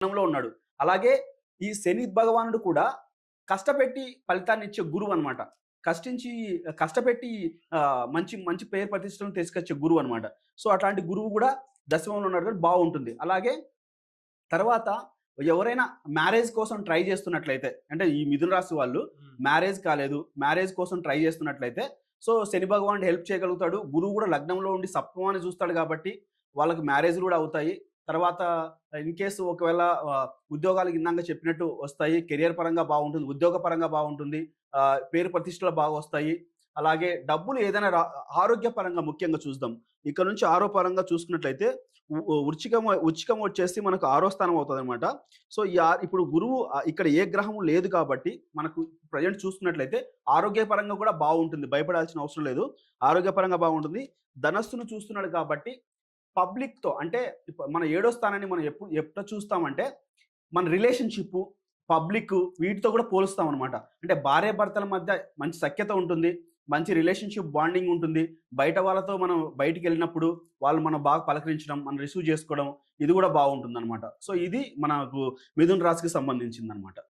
స్థానంలో ఉన్నాడు. అలాగే ఈ శని భగవానుడు కూడా కష్టపెట్టి ఫలితాన్నిచ్చే గురువనమాట. కష్టించి కష్టపెట్టి మంచి మంచి పేరు ప్రతిష్టలను తీసుకొచ్చే గురువనమాట. సో, అట్లాంటి గురువు గూడా దశమంలో ఉన్నాడు కాబట్టి బావుంటుంది. అలాగే తర్వాత ఎవరైనా మ్యారేజ్ కోసం ట్రై చేస్తున్నట్లయితే, అంటే ఈ మిథున రాశి వాళ్ళు మ్యారేజ్ కాలేదు, మ్యారేజ్ కోసం ట్రై చేస్తున్నట్లయితే, సో, శని భగవానుడు హెల్ప్ చేయగలుగుతాడు. గురువు గూడా లగ్నంలో ఉండి సప్తమాన్ని చూస్తాడు కాబట్టి, వాళ్ళకి మ్యారేజ్‌లు గూడా అవుతాయి. తర్వాత ఇన్ కేస్ ఒకవేళ ఉద్యోగాలు ఇందాక చెప్పినట్టు వస్తాయి. కెరియర్ పరంగా బావుంటుంది. ఉద్యోగ పరంగా బావుంటుంది. పేరు ప్రతిష్టలు బాగొస్తాయి. అలాగే డబ్బులు ఏదైనా ఆరోగ్యపరంగా ముఖ్యంగా చూద్దాం. ఇక్కడ నుంచి పరంగా చూసుకున్నట్లయితే వృచ్చికం వచ్చేసి మనకు 6వ స్థానం అవుతదనమాట. సో, ఇప్పుడు గురువు ఇక్కడ ఏ గ్రహము లేదు కాబట్టి మనకు ప్రెజెంట్ చూసుకున్నట్లయితే ఆరోగ్యపరంగా కూడా బావుంటుంది. భయపడాల్సిన అవసరం లేదు. ఆరోగ్యపరంగా బావుంటుంది. ధనస్సును చూస్తున్నాడు కాబట్టి పబ్లిక్‌తో అంటే మన 7వ స్థానాన్ని మనం ఎట్లా చూస్తామంటే, మన రిలేషన్‌షిప్పు, పబ్లిక్కు వీటితో కూడా పోలుస్తామనమాట. అంటే భార్యాభర్తల మధ్య మంచి సఖ్యత ఉంటుంది. మంచి రిలేషన్‌షిప్ బాండింగ్ ఉంటుంది. బయట వాళ్ళతో మనం బయటికెళ్ళినప్పుడు వాళ్ళు మనం బాగా పలకరించడం, మనం రిసీవ్ చేసుకోవడం ఇది కూడా బావుంటుందనమాట. సో, ఇది మనకు మిథున రాశికి సంబంధించిందనమాట.